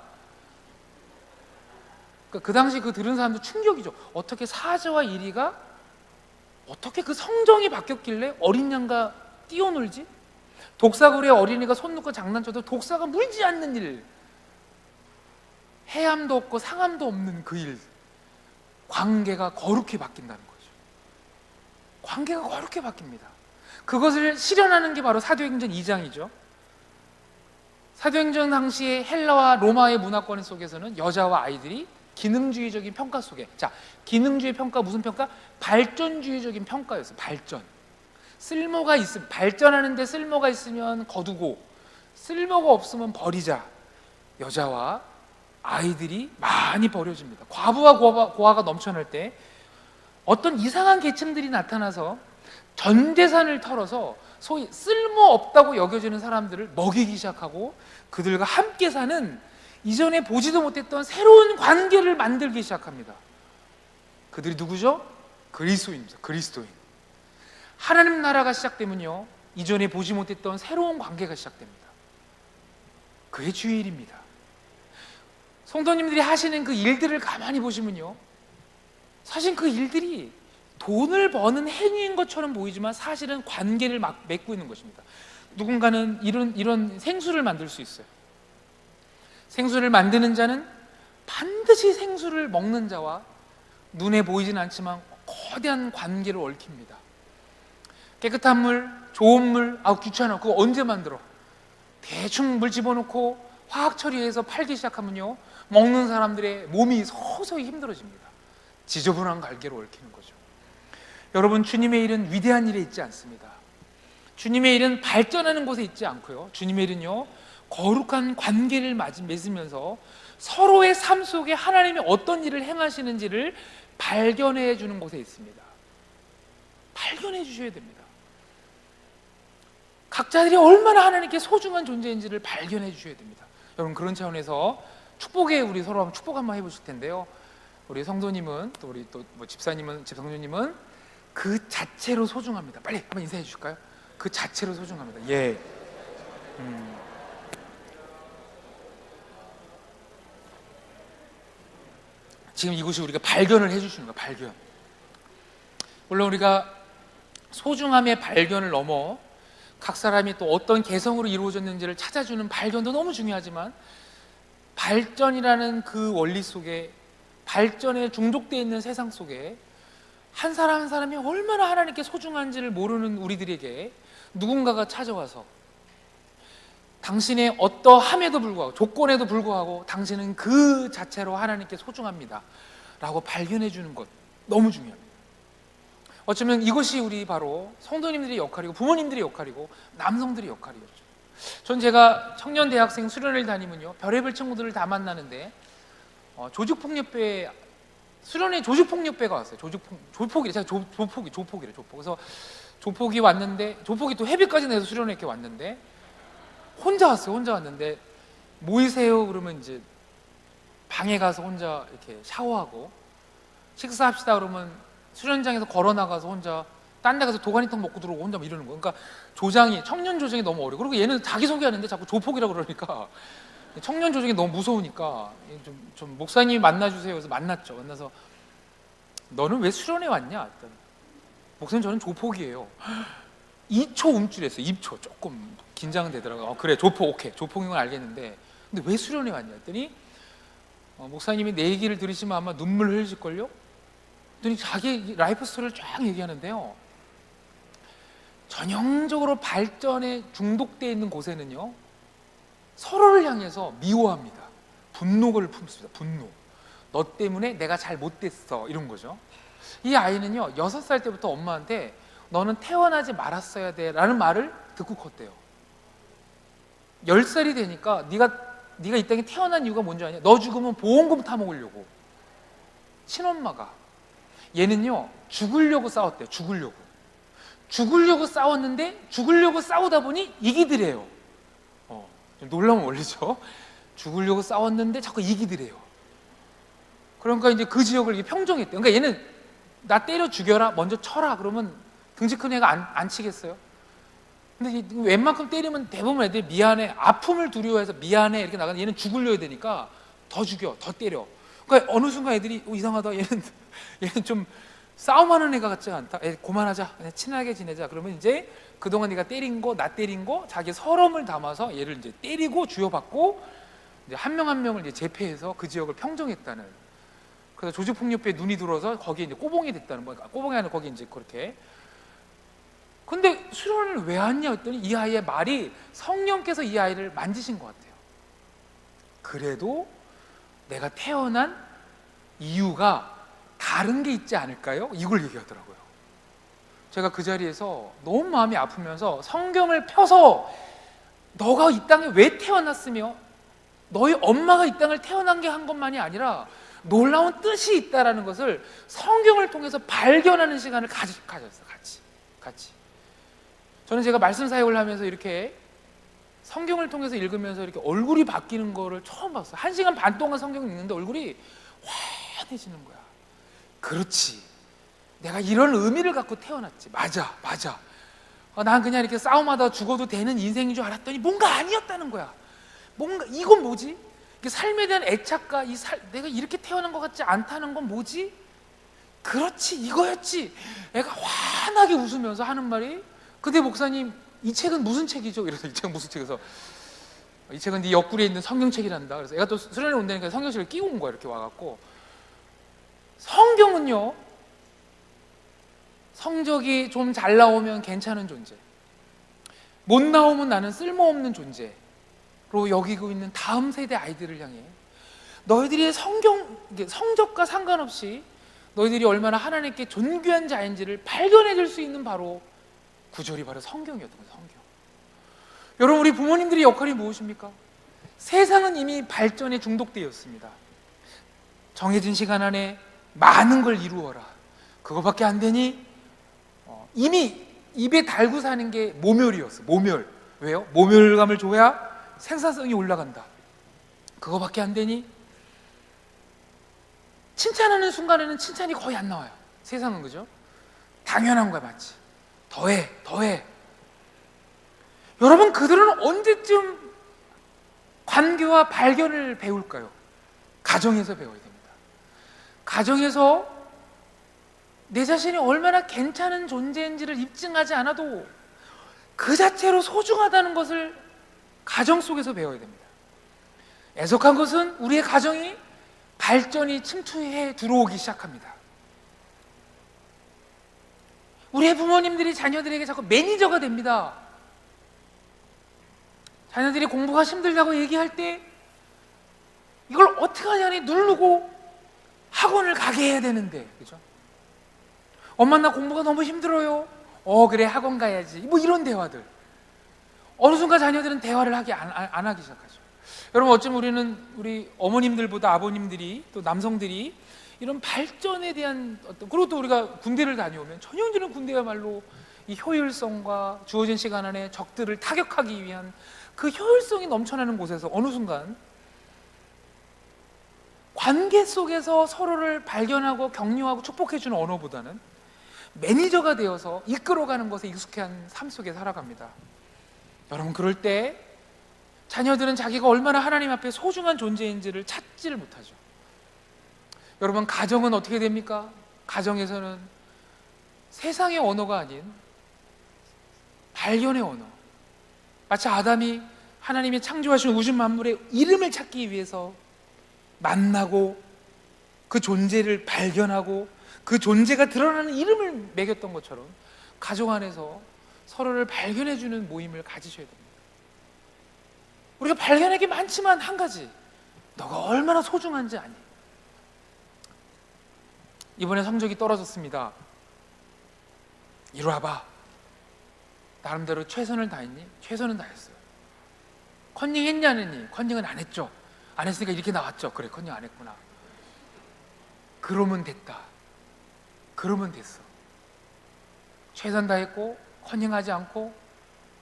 그러니까 그 당시 그 들은 사람도 충격이죠. 어떻게 사자와 이리가 어떻게 그 성정이 바뀌었길래 어린 양과 뛰어놀지? 독사굴에 어린이가 손 놓고 장난쳐도 독사가 물지 않는 일, 해함도 없고 상함도 없는 그 일, 관계가 거룩히 바뀐다는 거죠. 관계가 거룩히 바뀝니다. 그것을 실현하는 게 바로 사도행전 2장이죠. 사도행전 당시에 헬라와 로마의 문화권 속에서는 여자와 아이들이 기능주의적인 평가 속에, 자, 기능주의 평가, 무슨 평가? 발전주의적인 평가였어요. 발전. 쓸모가 있으면, 발전하는데 쓸모가 있으면 거두고 쓸모가 없으면 버리자. 여자와 아이들이 많이 버려집니다. 과부와 고아가 넘쳐날 때 어떤 이상한 계층들이 나타나서 전 재산을 털어서 소위 쓸모없다고 여겨지는 사람들을 먹이기 시작하고, 그들과 함께 사는 이전에 보지도 못했던 새로운 관계를 만들기 시작합니다. 그들이 누구죠? 그리스도인입니다. 그리스도인. 하나님 나라가 시작되면요, 이전에 보지 못했던 새로운 관계가 시작됩니다. 그게 주의 일입니다. 성도님들이 하시는 그 일들을 가만히 보시면요, 사실 그 일들이 돈을 버는 행위인 것처럼 보이지만 사실은 관계를 막 맺고 있는 것입니다. 누군가는 이런 생수를 만들 수 있어요. 생수를 만드는 자는 반드시 생수를 먹는 자와 눈에 보이진 않지만 거대한 관계를 얽힙니다. 깨끗한 물, 좋은 물, 귀찮아. 그거 언제 만들어? 대충 물 집어넣고 화학 처리해서 팔기 시작하면요, 먹는 사람들의 몸이 서서히 힘들어집니다. 지저분한 관계로 얽히는 거죠. 여러분, 주님의 일은 위대한 일에 있지 않습니다. 주님의 일은 발전하는 곳에 있지 않고요, 주님의 일은요, 거룩한 관계를 맺으면서 서로의 삶 속에 하나님이 어떤 일을 행하시는지를 발견해 주는 곳에 있습니다. 발견해 주셔야 됩니다. 각자들이 얼마나 하나님께 소중한 존재인지를 발견해 주셔야 됩니다. 여러분, 그런 차원에서 축복에 우리 서로 한번 축복 한번 해보실 텐데요, 우리 성도님은, 또 우리 또 뭐 집사님은, 집성녀님은 그 자체로 소중합니다. 빨리 한번 인사해 주실까요? 그 자체로 소중합니다. 예. 지금 이곳이 우리가 발견을 해주시는 거예요. 발견. 물론 우리가 소중함의 발견을 넘어 각 사람이 또 어떤 개성으로 이루어졌는지를 찾아주는 발견도 너무 중요하지만, 발전이라는 그 원리 속에, 발전에 중독되어 있는 세상 속에 한 사람 한 사람이 얼마나 하나님께 소중한지를 모르는 우리들에게 누군가가 찾아와서 당신의 어떠함에도 불구하고, 조건에도 불구하고 당신은 그 자체로 하나님께 소중합니다 라고 발견해 주는 것, 너무 중요합니다. 어쩌면 이것이 우리 바로 성도님들의 역할이고 부모님들의 역할이고 남성들의 역할이었죠. 전 제가 청년 대학생 수련회를 다니면요, 별의별 친구들을 다 만나는데 조직폭력배, 수련회 조직폭력배가 왔어요. 조폭이래. 제가 조폭이래. 그래서 조폭이 왔는데, 조폭이 또 회비까지 내서 수련회 이렇게 왔는데 혼자 왔어요. 혼자 왔는데 모이세요 그러면 이제 방에 가서 혼자 이렇게 샤워하고, 식사합시다 그러면 수련장에서 걸어 나가서 혼자 딴 데 가서 도가니탕 먹고 들어오고 혼자 이러는 거예요. 그러니까 청년 조정이 너무 어려워. 그리고 얘는 자기 소개하는데 자꾸 조폭이라고 그러니까 청년 조정이 너무 무서우니까 좀 목사님이 만나주세요. 그래서 만났죠. 만나서 너는 왜 수련회 왔냐? 목사님, 저는 조폭이에요. 2초 움찔했어요. 2초. 조금 긴장되더라고요. 그래, 조폭, 오케이. 조폭인 건 알겠는데 근데 왜 수련회 왔냐 했더니 목사님이 내 얘기를 들으시면 아마 눈물 흘리실걸요? 그랬더니 자기 라이프 스토리를 쫙 얘기하는데요, 전형적으로 발전에 중독되어 있는 곳에는요, 서로를 향해서 미워합니다. 분노를 품습니다. 분노. 너 때문에 내가 잘 못됐어, 이런 거죠. 이 아이는요, 6살 때부터 엄마한테 너는 태어나지 말았어야 돼 라는 말을 듣고 컸대요. 10살이 되니까 네가 이 땅에 태어난 이유가 뭔지 아냐? 너 죽으면 보험금 타먹으려고. 친엄마가. 얘는요, 죽으려고 싸웠대요. 죽으려고 싸웠는데, 죽으려고 싸우다 보니 이기더래요. 좀 놀라운 원리죠. 죽으려고 싸웠는데 자꾸 이기더래요. 그러니까 이제 그 지역을 이렇게 평정했대요. 그러니까 얘는 나 때려 죽여라, 먼저 쳐라 그러면 등치 큰 애가 안 치겠어요? 근데 웬만큼 때리면 대부분 애들이 미안해, 아픔을 두려워해서 미안해 이렇게 나가는데, 얘는 죽으려야 되니까 더 죽여, 더 때려. 그러니까 어느 순간 애들이 이상하다, 얘는 좀 싸움하는 애가 같지 않다, 그만하자, 그냥 친하게 지내자. 그러면 이제 그동안 네가 때린 거, 나 때린 거, 자기 서름을 담아서 얘를 이제 때리고 주여받고, 이제 한 명 한 명을 이제 제패해서 그 지역을 평정했다는. 그래서 조직폭력배에 눈이 들어서 거기에 이제 꼬봉이 됐다는 거예요. 꼬봉이 아니라 거기 이제 그렇게. 근데 수련을 왜 왔냐 했더니 이 아이의 말이 성령께서 이 아이를 만지신 것 같아요. 그래도 내가 태어난 이유가 다른 게 있지 않을까요? 이걸 얘기하더라고요. 제가 그 자리에서 너무 마음이 아프면서 성경을 펴서 너가 이 땅에 왜 태어났으며 너희 엄마가 이 땅을 태어난 게 한 것만이 아니라 놀라운 뜻이 있다라는 것을 성경을 통해서 발견하는 시간을 가졌어요. 같이. 저는 제가 말씀 사역을 하면서 이렇게 성경을 통해서 읽으면서 이렇게 얼굴이 바뀌는 거를 처음 봤어요. 1시간 반 동안 성경을 읽는데 얼굴이 환해지는 거야. 그렇지, 내가 이런 의미를 갖고 태어났지. 맞아. 난 그냥 이렇게 싸움하다 죽어도 되는 인생인 줄 알았더니 뭔가 아니었다는 거야. 뭔가, 이건 뭐지? 삶에 대한 애착과 내가 이렇게 태어난 것 같지 않다는 건 뭐지? 그렇지, 이거였지. 애가 환하게 웃으면서 하는 말이, 근데 목사님 이 책은 무슨 책이죠? 이래서 이 책은 무슨 책에서, 이 책은 네 옆구리에 있는 성경책이란다. 그래서 애가 또 수련회 온다니까 성경책을 끼고 온 거야. 이렇게 와갖고, 성경은요, 성적이 좀 잘 나오면 괜찮은 존재, 못 나오면 나는 쓸모없는 존재로 여기고 있는 다음 세대 아이들을 향해, 너희들이 성적과 상관없이 너희들이 얼마나 하나님께 존귀한 자인지를 발견해 줄 수 있는 바로 구절이 바로 성경이었던 거예요. 성경. 여러분, 우리 부모님들의 역할이 무엇입니까? 세상은 이미 발전에 중독되어 있습니다. 정해진 시간 안에 많은 걸 이루어라. 그거밖에 안 되니? 이미 입에 달고 사는 게 모멸이었어. 모멸. 왜요? 모멸감을 줘야 생산성이 올라간다. 그거밖에 안 되니? 칭찬하는 순간에는 칭찬이 거의 안 나와요. 세상은. 그죠? 당연한 거야. 마치 더해, 더해. 여러분, 그들은 언제쯤 관계와 발견을 배울까요? 가정에서 배워야 됩니다. 가정에서 내 자신이 얼마나 괜찮은 존재인지를 입증하지 않아도 그 자체로 소중하다는 것을 가정 속에서 배워야 됩니다. 애석한 것은 우리의 가정이 발전이 침투해 들어오기 시작합니다. 우리의 부모님들이 자녀들에게 자꾸 매니저가 됩니다. 자녀들이 공부가 힘들다고 얘기할 때 이걸 어떻게 하냐니 누르고 학원을 가게 해야 되는데, 그죠? 엄마, 나 공부가 너무 힘들어요. 그래, 학원 가야지. 뭐 이런 대화들. 어느 순간 자녀들은 대화를 안 하기 시작하죠. 여러분, 어쩌면 우리 어머님들보다 아버님들이, 또 남성들이 이런 발전에 대한 그리고 또 우리가 군대를 다녀오면 전형적인 군대야말로 이 효율성과 주어진 시간 안에 적들을 타격하기 위한 그 효율성이 넘쳐나는 곳에서 어느 순간 관계 속에서 서로를 발견하고 격려하고 축복해주는 언어보다는 매니저가 되어서 이끌어가는 것에 익숙한 삶 속에 살아갑니다. 여러분, 그럴 때 자녀들은 자기가 얼마나 하나님 앞에 소중한 존재인지를 찾지를 못하죠. 여러분, 가정은 어떻게 됩니까? 가정에서는 세상의 언어가 아닌 발견의 언어, 마치 아담이 하나님이 창조하신 우주 만물의 이름을 찾기 위해서 만나고 그 존재를 발견하고 그 존재가 드러나는 이름을 매겼던 것처럼 가정 안에서 서로를 발견해주는 모임을 가지셔야 됩니다. 우리가 발견할 게 많지만 한 가지, 너가 얼마나 소중한지 아니. 이번에 성적이 떨어졌습니다. 이리 와봐. 나름대로 최선을 다했니? 최선은 다했어요. 컨닝 했냐 안 했니? 컨닝은 안 했죠. 안 했으니까 이렇게 나왔죠. 그래, 컨닝 안 했구나. 그러면 됐다. 그러면 됐어. 최선 다했고 컨닝하지 않고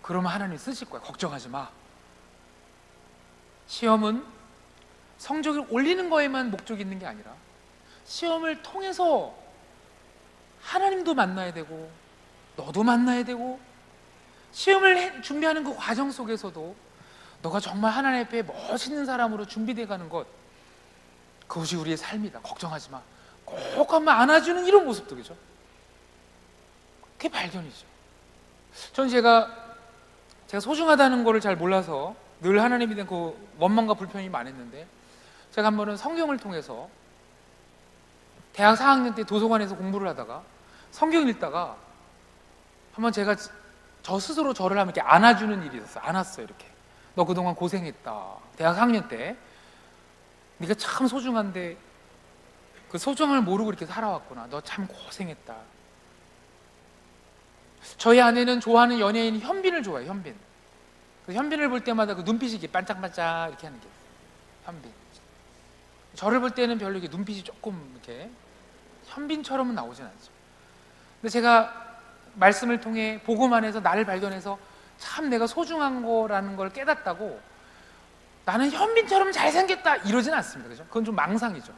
그러면 하나님 쓰실 거야. 걱정하지 마. 시험은 성적을 올리는 거에만 목적이 있는 게 아니라 시험을 통해서 하나님도 만나야 되고 너도 만나야 되고, 시험을 준비하는 그 과정 속에서도 너가 정말 하나님 앞에 멋있는 사람으로 준비되어 가는 것, 그것이 우리의 삶이다. 걱정하지 마. 꼭 한번 안아주는 이런 모습도, 그죠? 그게 발견이죠. 전 제가 소중하다는 거를 잘 몰라서 늘 하나님에 대한 그 원망과 불평이 많았는데, 제가 한 번은 성경을 통해서 대학 4학년 때 도서관에서 공부를 하다가 성경 읽다가 한번 제가 저 스스로 저를 한번 이렇게 안아주는 일이 있었어요. 안았어요. 이렇게. 너 그동안 고생했다. 대학 4학년 때 네가 참 소중한데 그 소중함을 모르고 이렇게 살아왔구나. 너 참 고생했다. 저희 아내는 좋아하는 연예인 현빈을 좋아해요. 현빈. 그 현빈을 볼 때마다 그 눈빛이 이렇게 반짝반짝 이렇게 하는 게 현빈. 저를 볼 때는 별로 이렇게 눈빛이 조금 이렇게 현빈처럼은 나오진 않죠. 근데 제가 말씀을 통해 복음 안에서 나를 발견해서 참 내가 소중한 거라는 걸 깨닫다고 나는 현빈처럼 잘생겼다 이러진 않습니다. 그죠? 그건 좀 망상이죠.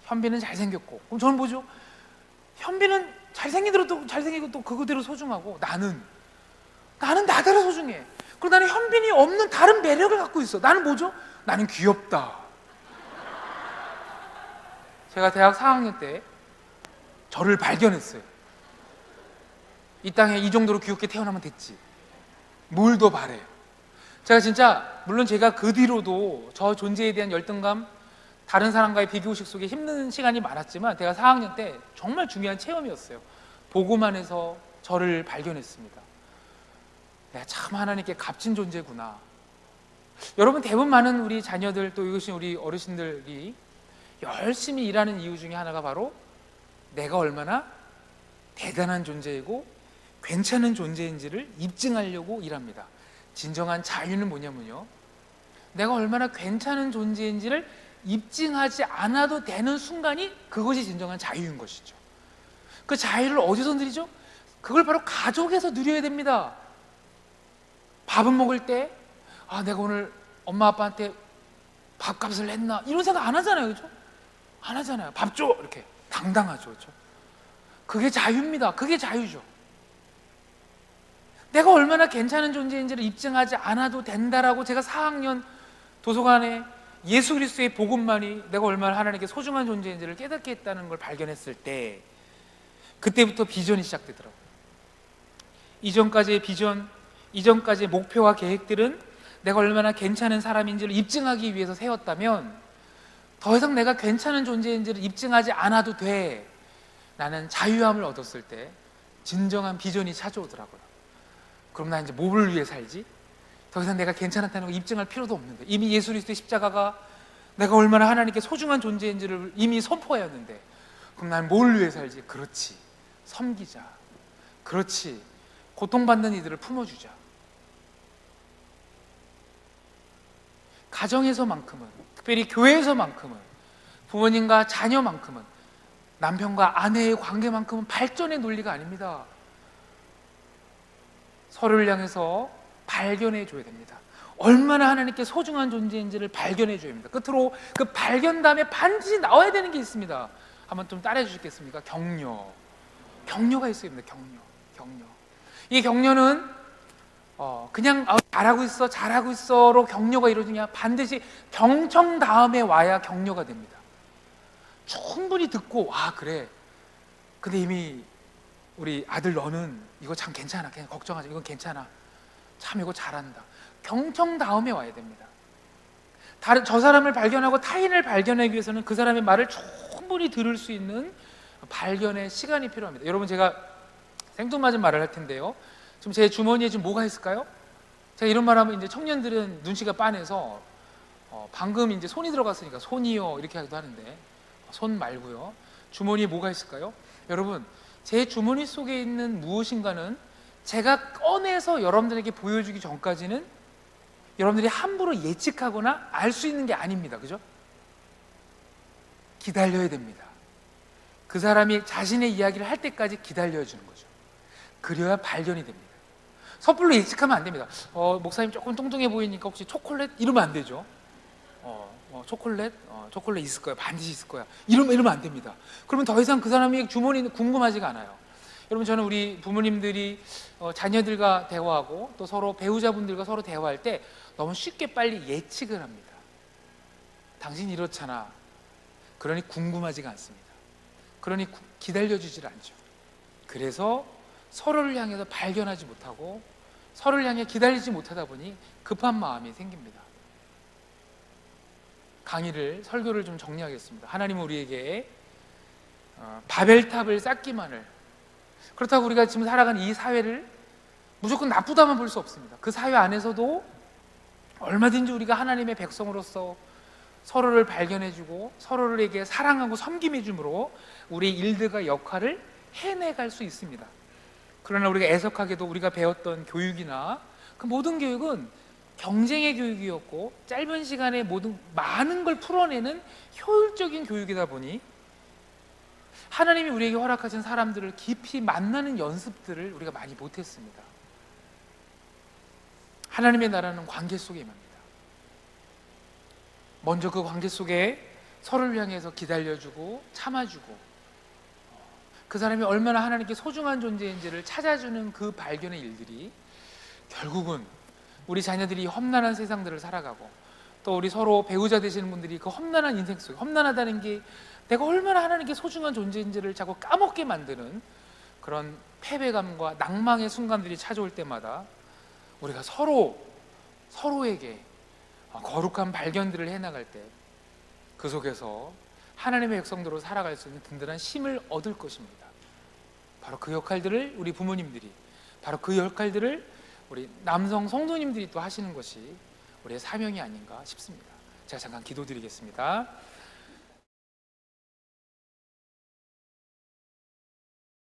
현빈은 잘생겼고, 그럼 저는 뭐죠? 현빈은 잘생기고 또 그거대로 소중하고, 나는 나대로 소중해. 그리고 나는 현빈이 없는 다른 매력을 갖고 있어. 나는 뭐죠? 나는 귀엽다. 제가 대학 4학년 때 저를 발견했어요. 이 땅에 이 정도로 귀엽게 태어나면 됐지, 뭘 더 바래. 제가 진짜, 물론 제가 그 뒤로도 저 존재에 대한 열등감, 다른 사람과의 비교의식 속에 힘든 시간이 많았지만, 제가 4학년 때 정말 중요한 체험이었어요. 보고만 해서 저를 발견했습니다. 내가 참 하나님께 값진 존재구나. 여러분, 대부분 많은 우리 자녀들, 또 이것이 우리 어르신들이 열심히 일하는 이유 중에 하나가 바로 내가 얼마나 대단한 존재이고 괜찮은 존재인지를 입증하려고 일합니다. 진정한 자유는 뭐냐면요, 내가 얼마나 괜찮은 존재인지를 입증하지 않아도 되는 순간이, 그것이 진정한 자유인 것이죠. 그 자유를 어디서 누리죠? 그걸 바로 가족에서 누려야 됩니다. 밥은 먹을 때, 아, 내가 오늘 엄마 아빠한테 밥값을 냈나, 이런 생각 안 하잖아요, 그렇죠? 안 하잖아요. 밥 줘, 이렇게 당당하죠, 그렇죠? 그게 자유입니다. 그게 자유죠. 내가 얼마나 괜찮은 존재인지를 입증하지 않아도 된다라고, 제가 4학년 도서관에 예수 그리스도의 복음만이 내가 얼마나 하나님께 소중한 존재인지를 깨닫게 했다는 걸 발견했을 때, 그때부터 비전이 시작되더라고요. 이전까지의 비전, 이전까지의 목표와 계획들은 내가 얼마나 괜찮은 사람인지를 입증하기 위해서 세웠다면, 더 이상 내가 괜찮은 존재인지를 입증하지 않아도 돼, 나는 자유함을 얻었을 때 진정한 비전이 찾아오더라고요. 그럼 나 이제 뭐를 위해 살지? 더 이상 내가 괜찮았다는 걸 입증할 필요도 없는데, 이미 예수 그리스도의 십자가가 내가 얼마나 하나님께 소중한 존재인지를 이미 선포하였는데, 그럼 난 뭘 위해 살지? 그렇지, 섬기자. 그렇지, 고통받는 이들을 품어주자. 가정에서만큼은, 특별히 교회에서만큼은, 부모님과 자녀만큼은, 남편과 아내의 관계만큼은 발전의 논리가 아닙니다. 서로를 향해서 발견해 줘야 됩니다. 얼마나 하나님께 소중한 존재인지를 발견해 줘야 합니다. 끝으로 그 발견담에 반드시 나와야 되는 게 있습니다. 한번 좀 따라해 주시겠습니까? 격려. 격려가 있어야 됩니다. 격려. 이 격려는 그냥 잘하고 있어, 잘하고 있어로 격려가 이루어지냐, 반드시 경청 다음에 와야 격려가 됩니다. 충분히 듣고, 아 그래, 근데 이미 우리 아들 너는 이거 참 괜찮아, 그냥 걱정하지, 이건 괜찮아, 참 이거 잘한다. 경청 다음에 와야 됩니다. 저 사람을 발견하고 타인을 발견하기 위해서는 그 사람의 말을 충분히 들을 수 있는 발견의 시간이 필요합니다. 여러분, 제가 생뚱맞은 말을 할 텐데요, 지금 제 주머니에 지금 뭐가 있을까요? 제가 이런 말하면 이제 청년들은 눈치가 빤해서 방금 이제 손이 들어갔으니까 손이요 이렇게 하기도 하는데, 손 말고요, 주머니에 뭐가 있을까요? 여러분, 제 주머니 속에 있는 무엇인가는 제가 꺼내서 여러분들에게 보여주기 전까지는 여러분들이 함부로 예측하거나 알 수 있는 게 아닙니다. 그죠? 기다려야 됩니다. 그 사람이 자신의 이야기를 할 때까지 기다려야 주는 거죠. 그래야 발견이 됩니다. 섣불로 예측하면 안 됩니다. 목사님 조금 뚱뚱해 보이니까 혹시 초콜릿? 이러면 안 되죠. 초콜릿? 초콜릿 있을 거야, 반드시 있을 거야, 이러면 안 됩니다. 그러면 더 이상 그 사람이 주머니는 궁금하지가 않아요. 여러분, 저는 우리 부모님들이 자녀들과 대화하고 또 서로 배우자분들과 서로 대화할 때 너무 쉽게 빨리 예측을 합니다. 당신 이렇잖아, 그러니 궁금하지가 않습니다. 그러니 기다려주질 않죠. 그래서 서로를 향해서 발견하지 못하고 서로를 향해 기다리지 못하다 보니 급한 마음이 생깁니다. 설교를 좀 정리하겠습니다. 하나님은 우리에게 바벨탑을 쌓기만을, 그렇다고 우리가 지금 살아가는 이 사회를 무조건 나쁘다만 볼 수 없습니다. 그 사회 안에서도 얼마든지 우리가 하나님의 백성으로서 서로를 발견해주고 서로에게 사랑하고 섬김해줌으로 우리 일들과 역할을 해내갈 수 있습니다. 그러나 우리가 애석하게도 우리가 배웠던 교육이나 그 모든 교육은 경쟁의 교육이었고, 짧은 시간에 많은 걸 풀어내는 효율적인 교육이다 보니 하나님이 우리에게 허락하신 사람들을 깊이 만나는 연습들을 우리가 많이 못했습니다. 하나님의 나라는 관계 속에 임합니다. 먼저 그 관계 속에 서로를 향해서 기다려주고 참아주고, 그 사람이 얼마나 하나님께 소중한 존재인지를 찾아주는 그 발견의 일들이 결국은 우리 자녀들이 험난한 세상들을 살아가고 또 우리 서로 배우자 되시는 분들이 그 험난한 인생 속에, 험난하다는 게 내가 얼마나 하나님께 소중한 존재인지를 자꾸 까먹게 만드는 그런 패배감과 낭망의 순간들이 찾아올 때마다 우리가 서로에게 거룩한 발견들을 해나갈 때 그 속에서 하나님의 백성들로 살아갈 수 있는 든든한 힘을 얻을 것입니다. 바로 그 역할들을 우리 부모님들이, 바로 그 역할들을 우리 남성 성도님들이 또 하시는 것이 우리의 사명이 아닌가 싶습니다. 제가 잠깐 기도드리겠습니다.